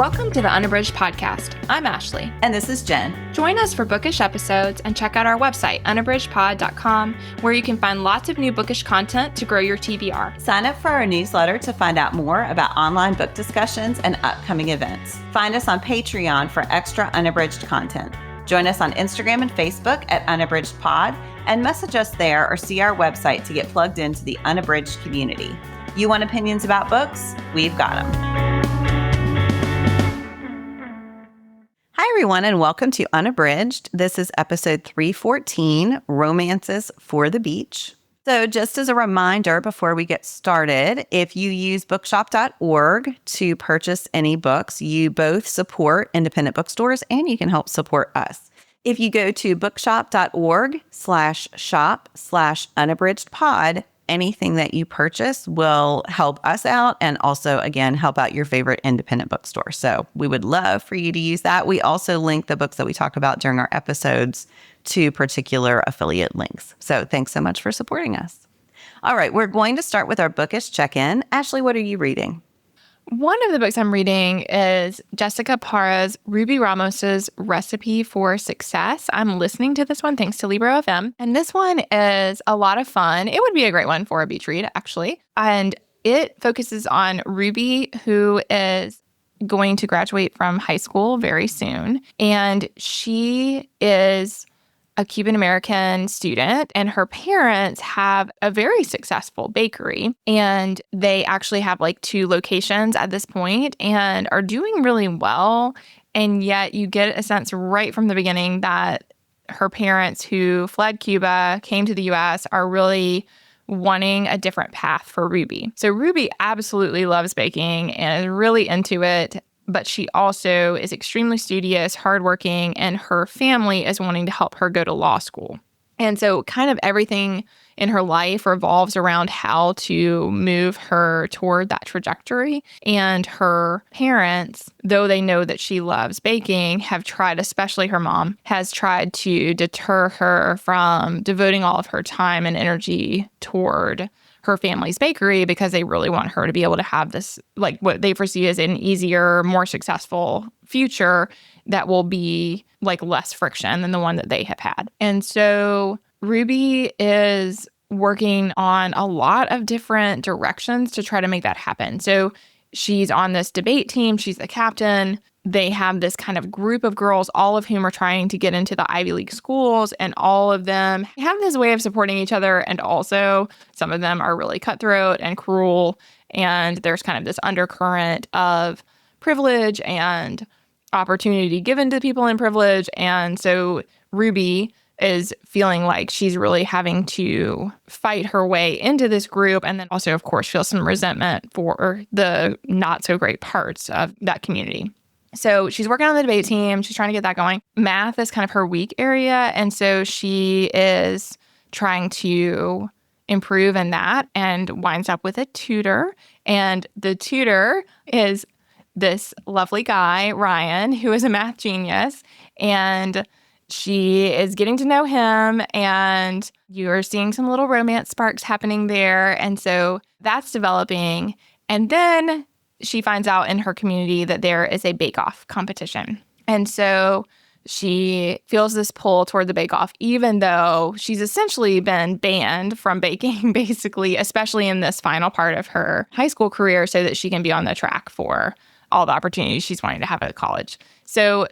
Welcome to the Unabridged podcast. I'm Ashley. And this is Jen. Join us for bookish episodes and check out our website, unabridgedpod.com, where you can find lots of new bookish content to grow your TBR. Sign up for our newsletter to find out more about online book discussions and upcoming events. Find us on Patreon for extra Unabridged content. Join us on Instagram and Facebook at unabridgedpod and message us there or see our website to get plugged into the Unabridged community. You want opinions about books? We've got them. Hi, everyone, and welcome to Unabridged. This is episode 314, Romances for the Beach. So just as a reminder before we get started, if you use bookshop.org to purchase any books, you both support independent bookstores and you can help support us. If you go to bookshop.org/shop/unabridgedpod, anything that you purchase will help us out and also, again, help out your favorite independent bookstore. So we would love for you to use that. We also link the books that we talk about during our episodes to particular affiliate links. So thanks so much for supporting us. All right, we're going to start with our bookish check-in. Ashley, what are you reading? One of the books I'm reading is Jessica Parra's Ruby Ramos's Recipe for Success. I'm listening to this one thanks to Libro FM. And this one is a lot of fun. It would be a great one for a beach read, actually. And it focuses on Ruby, who is going to graduate from high school very soon. And she is a Cuban-American student, and her parents have a very successful bakery. And they actually have like 2 locations at this point and are doing really well. And yet you get a sense right from the beginning that her parents, who fled Cuba, came to the US, are really wanting a different path for Ruby. So Ruby absolutely loves baking and is really into it. But she also is extremely studious, hardworking, and her family is wanting to help her go to law school. And so kind of everything in her life revolves around how to move her toward that trajectory. And her parents, though they know that she loves baking, have tried, especially her mom, has tried to deter her from devoting all of her time and energy toward her family's bakery because they really want her to be able to have this, like what they foresee as an easier, more successful future that will be like less friction than the one that they have had. And so Ruby is working on a lot of different directions to try to make that happen. So she's on this debate team. She's the captain. They have this kind of group of girls, all of whom are trying to get into the Ivy League schools, and all of them have this way of supporting each other. And also some of them are really cutthroat and cruel. And there's kind of this undercurrent of privilege and opportunity given to people in privilege. And so Ruby is feeling like she's really having to fight her way into this group. And then also, of course, feel some resentment for the not so great parts of that community. So she's working on the debate team. She's trying to get that going. Math is kind of her weak area. And so she is trying to improve in that and winds up with a tutor. And the tutor is this lovely guy, Ryan, who is a math genius. And she is getting to know him, and you're seeing some little romance sparks happening there. And so that's developing. And then she finds out in her community that there is a bake-off competition. And so she feels this pull toward the bake-off, even though she's essentially been banned from baking, basically, especially in this final part of her high school career, so that she can be on the track for all the opportunities she's wanting to have at college. So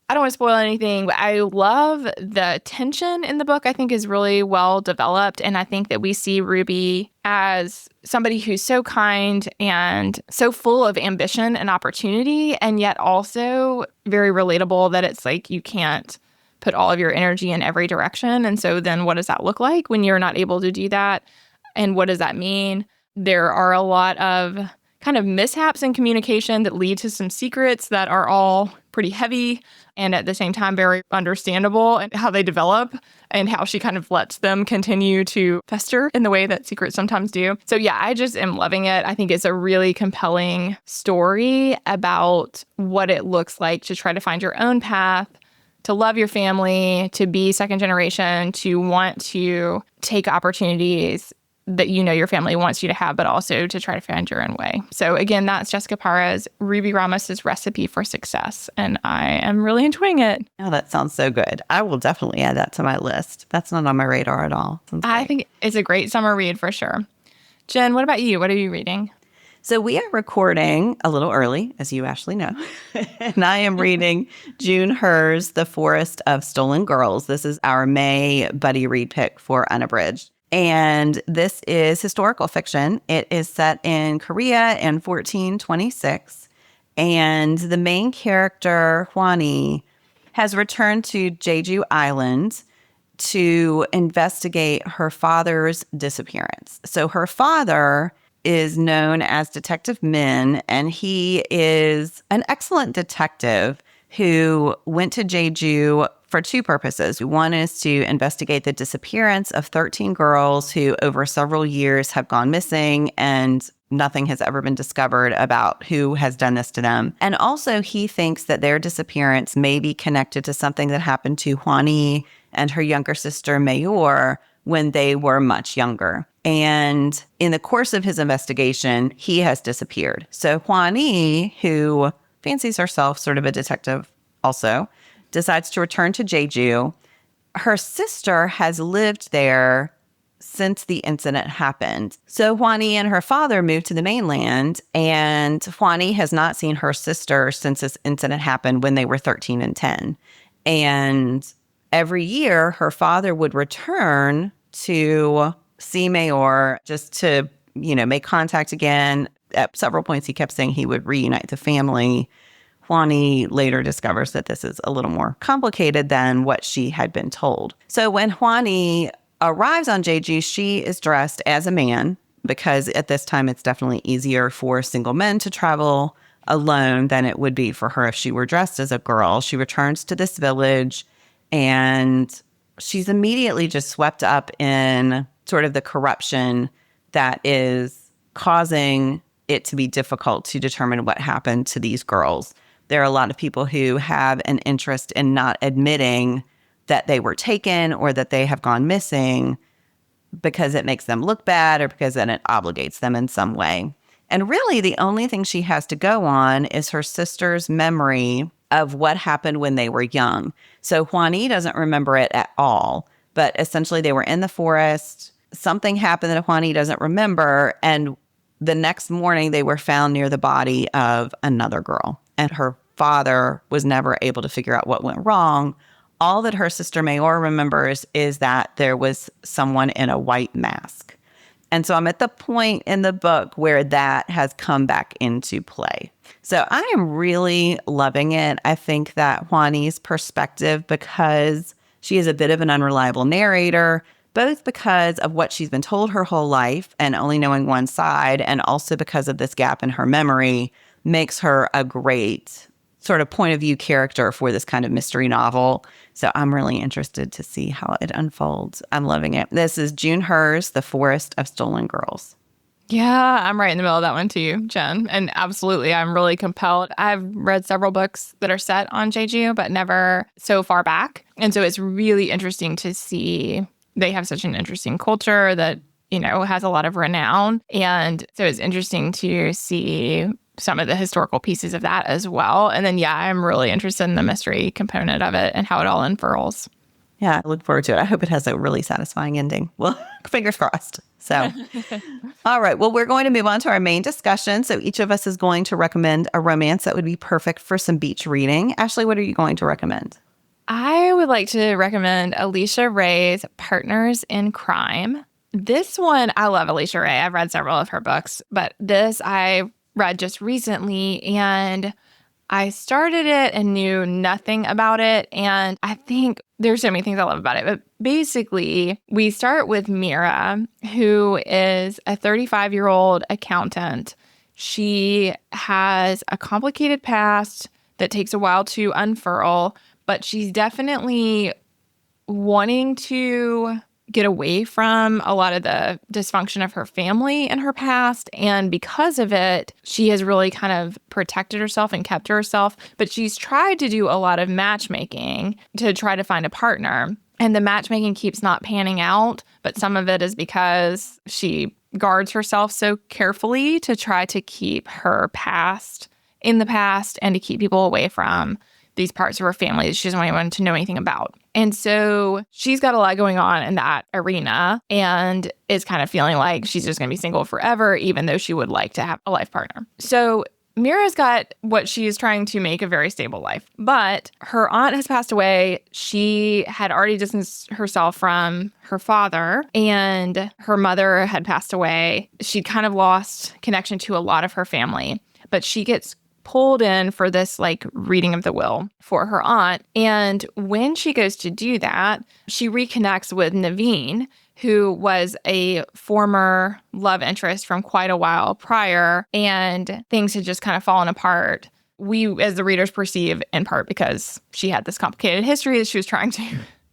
I don't want to spoil anything, but I love the tension in the book. I think is really well developed. And I think that we see Ruby as somebody who's so kind and so full of ambition and opportunity, and yet also very relatable, that it's like you can't put all of your energy in every direction. And so then what does that look like when you're not able to do that? And what does that mean? There are a lot of kind of mishaps in communication that lead to some secrets that are all pretty heavy and at the same time very understandable, and how they develop and how she kind of lets them continue to fester in the way that secrets sometimes do. So yeah, I just am loving it. I think it's a really compelling story about what it looks like to try to find your own path, to love your family, to be second generation, to want to take opportunities that your family wants you to have, but also to try to find your own way. So again, that's Jessica Parra's Ruby Ramos's Recipe for Success, and I am really enjoying it. Oh, that sounds so good. I will definitely add that to my list. That's not on my radar at all. I think it's a great summer read for sure. Jen, what about you? What are you reading? So we are recording a little early, as you actually know, and I am reading June Hers, The Forest of Stolen Girls. This is our May buddy read pick for Unabridged. And this is historical fiction. It is set in Korea in 1426. And the main character, Hwani, has returned to Jeju Island to investigate her father's disappearance. So her father is known as Detective Min, and he is an excellent detective who went to Jeju for two purposes. One is to investigate the disappearance of 13 girls who over several years have gone missing, and nothing has ever been discovered about who has done this to them. And also, he thinks that their disappearance may be connected to something that happened to Hwani and her younger sister, Mayor, when they were much younger. And in the course of his investigation, he has disappeared. So Hwani, who fancies herself sort of a detective also, decides to return to Jeju. Her sister has lived there since the incident happened. So Hwani and her father moved to the mainland, and Hwani has not seen her sister since this incident happened when they were 13 and 10. And every year, her father would return to see Mayor just to, make contact again. At several points, he kept saying he would reunite the family. Hwani later discovers that this is a little more complicated than what she had been told. So when Hwani arrives on Jeju, she is dressed as a man, because at this time, it's definitely easier for single men to travel alone than it would be for her if she were dressed as a girl. She returns to this village, and she's immediately just swept up in sort of the corruption that is causing it to be difficult to determine what happened to these girls. There are a lot of people who have an interest in not admitting that they were taken or that they have gone missing because it makes them look bad or because then it obligates them in some way. And really, the only thing she has to go on is her sister's memory of what happened when they were young. So Hwani doesn't remember it at all, but essentially they were in the forest. Something happened that Hwani doesn't remember, and the next morning they were found near the body of another girl, and her father was never able to figure out what went wrong. All that her sister Mayor remembers is that there was someone in a white mask. And so I'm at the point in the book where that has come back into play. So I am really loving it. I think that Hwani's perspective, because she is a bit of an unreliable narrator, both because of what she's been told her whole life and only knowing one side, and also because of this gap in her memory, makes her a great sort of point of view character for this kind of mystery novel. So I'm really interested to see how it unfolds. I'm loving it. This is June Hers, The Forest of Stolen Girls. Yeah, I'm right in the middle of that one too, Jen. And absolutely, I'm really compelled. I've read several books that are set on Jeju, but never so far back. And so it's really interesting to see they have such an interesting culture that, has a lot of renown. And so it's interesting to see some of the historical pieces of that as well. And then, yeah, I'm really interested in the mystery component of it and how it all unfurls. Yeah, I look forward to it. I hope it has a really satisfying ending. Well, fingers crossed. So, all right. Well, we're going to move on to our main discussion. So each of us is going to recommend a romance that would be perfect for some beach reading. Ashley, what are you going to recommend? I would like to recommend Alicia Ray's Partners in Crime. This one, I love Alicia Ray. I've read several of her books, but this I read just recently, and I started it and knew nothing about it. And I think there's so many things I love about it. But basically, we start with Mira, who is a 35-year-old accountant. She has a complicated past that takes a while to unfurl, but she's definitely wanting to get away from a lot of the dysfunction of her family in her past. And because of it, she has really kind of protected herself and kept herself. But she's tried to do a lot of matchmaking to try to find a partner. And the matchmaking keeps not panning out, but some of it is because she guards herself so carefully to try to keep her past in the past and to keep people away from these parts of her family that she doesn't want anyone to know anything about. And so she's got a lot going on in that arena and is kind of feeling like she's just going to be single forever, even though she would like to have a life partner. So Mira's got what she is trying to make a very stable life, but her aunt has passed away. She had already distanced herself from her father, and her mother had passed away. She'd kind of lost connection to a lot of her family, but she gets pulled in for this like reading of the will for her aunt. And when she goes to do that, she reconnects with Naveen, who was a former love interest from quite a while prior, and things had just kind of fallen apart. We, as the readers, perceive in part because she had this complicated history that she was trying to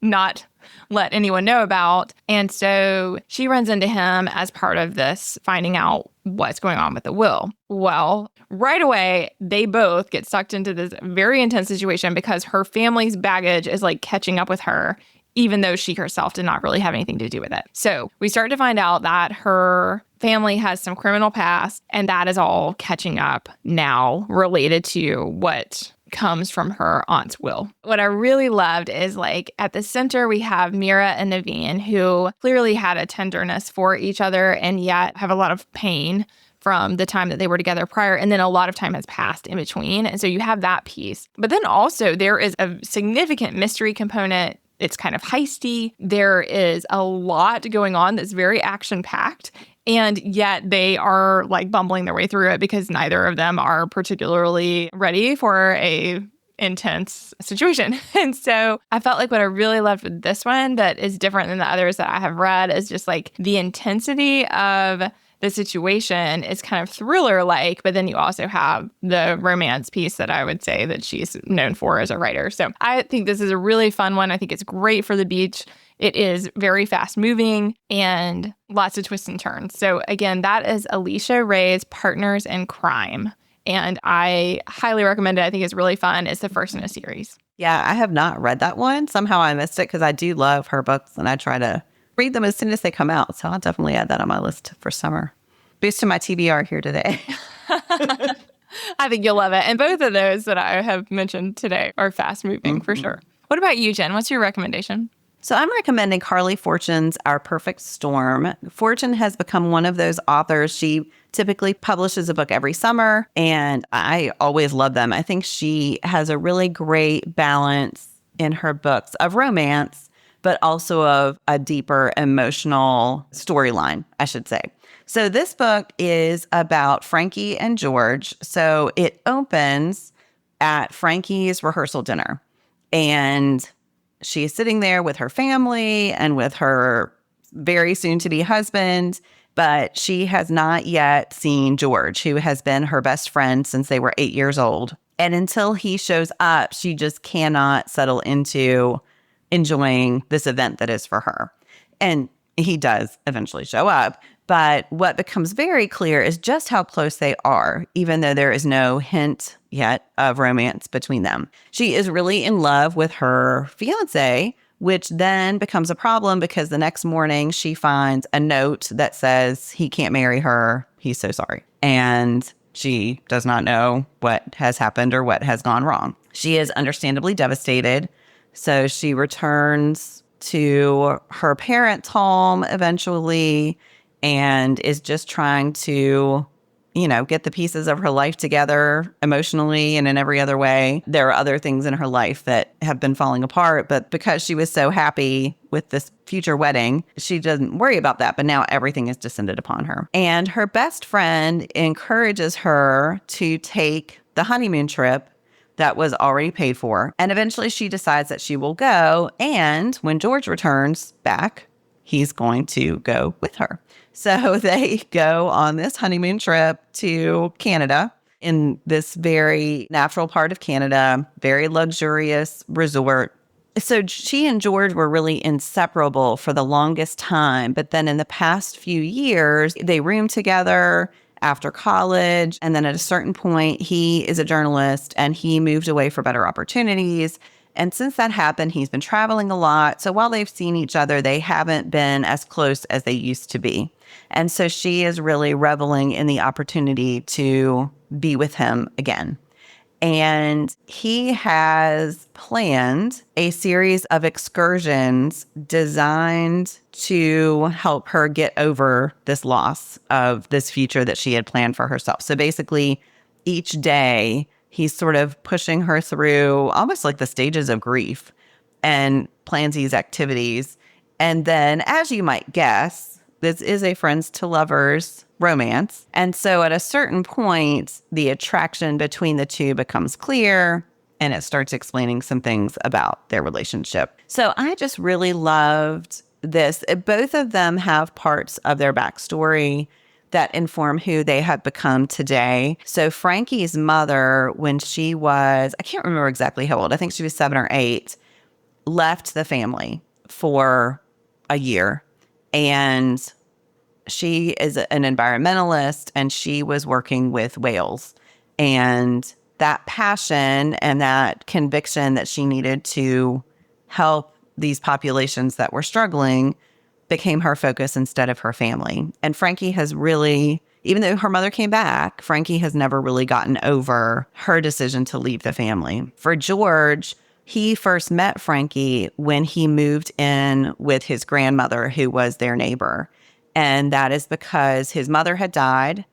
not let anyone know about. And so she runs into him as part of this, finding out what's going on with the will. Well, right away, they both get sucked into this very intense situation because her family's baggage is like catching up with her, even though she herself did not really have anything to do with it. So we start to find out that her family has some criminal past, and that is all catching up now related to what comes from her aunt's will. What I really loved is like at the center, we have Mira and Naveen, who clearly had a tenderness for each other and yet have a lot of pain from the time that they were together prior. And then a lot of time has passed in between. And so you have that piece. But then also there is a significant mystery component. It's kind of heisty. There is a lot going on that's very action-packed. And yet they are like bumbling their way through it because neither of them are particularly ready for a intense situation. And so I felt like what I really loved with this one that is different than the others that I have read is just like the intensity of the situation is kind of thriller-like, but then you also have the romance piece that I would say that she's known for as a writer. So I think this is a really fun one. I think it's great for the beach. It is very fast-moving and lots of twists and turns. So again, that is Alicia Ray's Partners in Crime. And I highly recommend it. I think it's really fun. It's the first in a series. Yeah, I have not read that one. Somehow I missed it because I do love her books and I try to read them as soon as they come out. So I'll definitely add that on my list for summer. Boosting my TBR here today. I think you'll love it. And both of those that I have mentioned today are fast moving for sure. What about you, Jen? What's your recommendation? So I'm recommending Carly Fortune's Our Perfect Storm. Fortune has become one of those authors. She typically publishes a book every summer, and I always love them. I think she has a really great balance in her books of romance, but also of a deeper emotional storyline, I should say. So this book is about Frankie and George. So it opens at Frankie's rehearsal dinner, and she's sitting there with her family and with her very soon-to-be husband, but she has not yet seen George, who has been her best friend since they were 8 years old. And until he shows up, she just cannot settle into enjoying this event that is for her. And he does eventually show up. But what becomes very clear is just how close they are, even though there is no hint yet of romance between them. She is really in love with her fiance, which then becomes a problem because the next morning she finds a note that says he can't marry her. He's so sorry. And she does not know what has happened or what has gone wrong. She is understandably devastated. So she returns to her parents' home eventually and is just trying to, get the pieces of her life together emotionally and in every other way. There are other things in her life that have been falling apart, but because she was so happy with this future wedding, she doesn't worry about that. But now everything is descended upon her. And her best friend encourages her to take the honeymoon trip that was already paid for. And eventually she decides that she will go. And when George returns back, he's going to go with her. So they go on this honeymoon trip to Canada in this very natural part of Canada, very luxurious resort. So she and George were really inseparable for the longest time. But then in the past few years, they roomed together after college. And then at a certain point, he is a journalist and he moved away for better opportunities. And since that happened, he's been traveling a lot. So while they've seen each other, they haven't been as close as they used to be. And so she is really reveling in the opportunity to be with him again. And he has planned a series of excursions designed to help her get over this loss of this future that she had planned for herself. So basically, each day, he's sort of pushing her through almost like the stages of grief and plans these activities. And then, as you might guess, this is a friends to lovers romance. And so at a certain point, the attraction between the two becomes clear and it starts explaining some things about their relationship. So I just really loved this. Both of them have parts of their backstory that inform who they have become today. So Frankie's mother, when she was, I can't remember exactly how old, I think she was 7 or 8, left the family for a year. And she is an environmentalist and she was working with whales. And that passion and that conviction that she needed to help these populations that were struggling became her focus instead of her family. And Frankie has really, even though her mother came back, Frankie has never really gotten over her decision to leave the family. For George, he first met Frankie when he moved in with his grandmother, who was their neighbor. And that is because his mother had died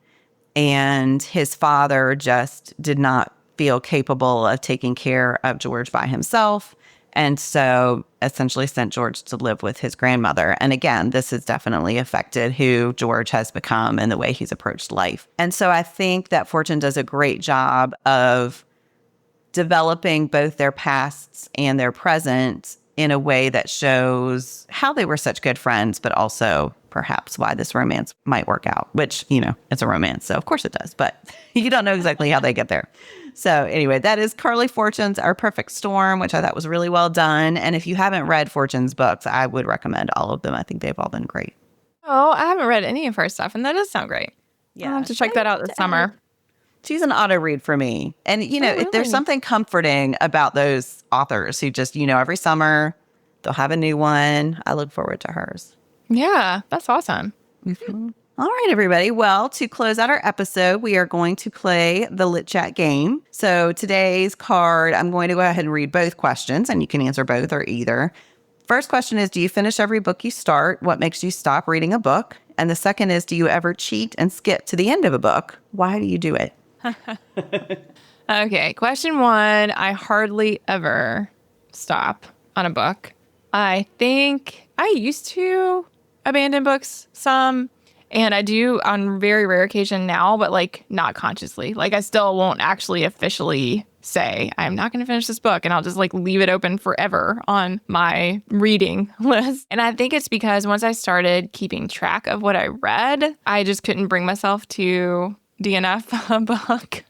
and his father just did not feel capable of taking care of George by himself. And so essentially sent George to live with his grandmother. And again, this has definitely affected who George has become and the way he's approached life. And so I think that Fortune does a great job of developing both their pasts and their present in a way that shows how they were such good friends, but also perhaps why this romance might work out, which, you know, it's a romance. So of course it does, but you don't know exactly how they get there. So anyway, that is Carly Fortune's Our Perfect Storm, which I thought was really well done. And if you haven't read Fortune's books, I would recommend all of them. I think they've all been great. Oh, I haven't read any of her stuff, and that does sound great. Yeah, I'll have to check that out this summer. She's an auto read for me. And, you know, if there's something comforting about those authors who just, you know, every summer they'll have a new one. I look forward to hers. Yeah, that's awesome. Mm-hmm. All right, everybody. Well, to close out our episode, we are going to play the Lit Chat game. So today's card, I'm going to go ahead and read both questions, and you can answer both or either. First question is, do you finish every book you start? What makes you stop reading a book? And the second is, do you ever cheat and skip to the end of a book? Why do you do it? Okay, question 1. I hardly ever stop on a book. I think I used to abandon books some, and I do on very rare occasion now, but like not consciously. Like I still won't actually officially say I'm not going to finish this book, and I'll just like leave it open forever on my reading list. And I think it's because once I started keeping track of what I read, I just couldn't bring myself to DNF a book,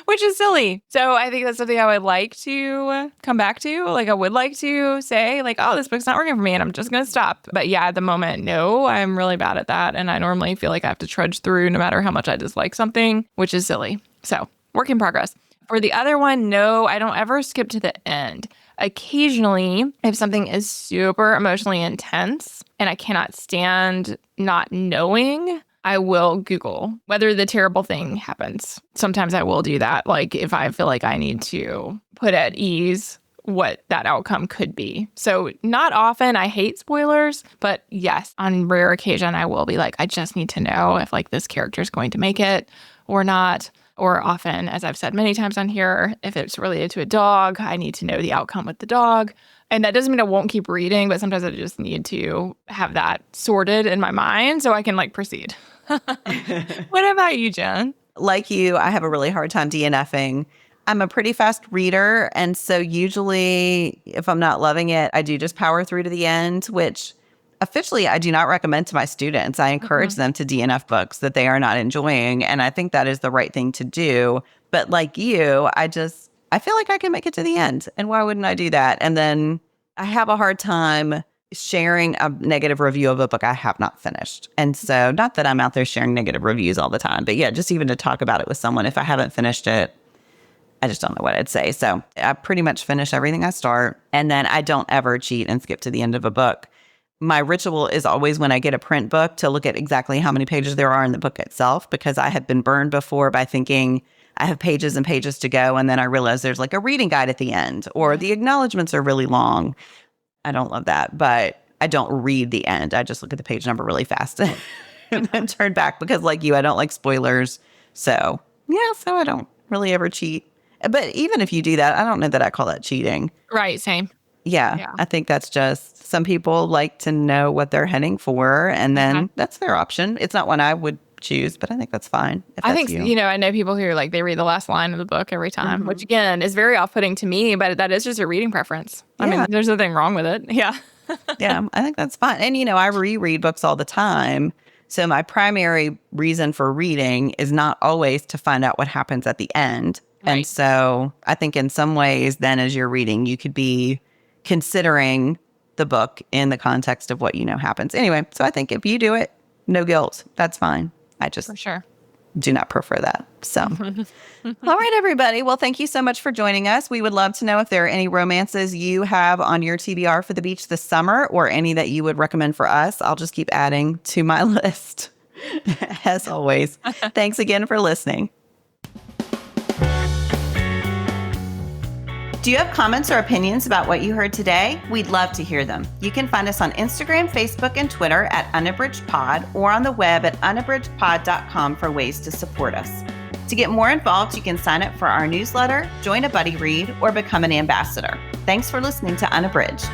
which is silly. So I think that's something I would like to come back to. Like I would like to say like, oh, this book's not working for me and I'm just going to stop. But yeah, at the moment, no, I'm really bad at that. And I normally feel like I have to trudge through no matter how much I dislike something, which is silly. So work in progress. For the other one, no, I don't ever skip to the end. Occasionally, if something is super emotionally intense and I cannot stand not knowing, I will Google whether the terrible thing happens. Sometimes I will do that. Like if I feel like I need to put at ease what that outcome could be. So not often. I hate spoilers, but yes, on rare occasion, I will be like, I just need to know if like this character is going to make it or not. Or often, as I've said many times on here, if it's related to a dog, I need to know the outcome with the dog. And that doesn't mean I won't keep reading, but sometimes I just need to have that sorted in my mind so I can like proceed. What about you, Jen? Like you, I have a really hard time DNFing. I'm a pretty fast reader. And so usually if I'm not loving it, I do just power through to the end, which officially I do not recommend to my students. I encourage them to DNF books that they are not enjoying. And I think that is the right thing to do. But like you, I feel like I can make it to the end. And why wouldn't I do that? And then I have a hard time sharing a negative review of a book I have not finished. And so not that I'm out there sharing negative reviews all the time, but yeah, just even to talk about it with someone, if I haven't finished it, I just don't know what I'd say. So I pretty much finish everything I start. And then I don't ever cheat and skip to the end of a book. My ritual is always when I get a print book to look at exactly how many pages there are in the book itself, because I have been burned before by thinking I have pages and pages to go. And then I realize there's like a reading guide at the end, or the acknowledgments are really long. I don't love that, but I don't read the end. I just look at the page number really fast and then turn back, because like you, I don't like spoilers. So I don't really ever cheat. But even if you do that, I don't know that I call that cheating. Right. Same. Yeah. I think that's just some people like to know what they're heading for, and then that's their option. It's not one I would choose, but I think that's fine. I think, I know people who are like, they read the last line of the book every time, which again is very off-putting to me, but that is just a reading preference. I mean, there's nothing wrong with it. Yeah. Yeah, I think that's fine. And, I reread books all the time. So my primary reason for reading is not always to find out what happens at the end. Right. And so I think in some ways then as you're reading, you could be considering the book in the context of what happens. Anyway, so I think if you do it, no guilt. That's fine. I just for sure do not prefer that. So, all right, everybody. Well, thank you so much for joining us. We would love to know if there are any romances you have on your TBR for the beach this summer, or any that you would recommend for us. I'll just keep adding to my list. As always, thanks again for listening. Do you have comments or opinions about what you heard today? We'd love to hear them. You can find us on Instagram, Facebook, and Twitter at UnabridgedPod, or on the web at unabridgedpod.com for ways to support us. To get more involved, you can sign up for our newsletter, join a buddy read, or become an ambassador. Thanks for listening to Unabridged.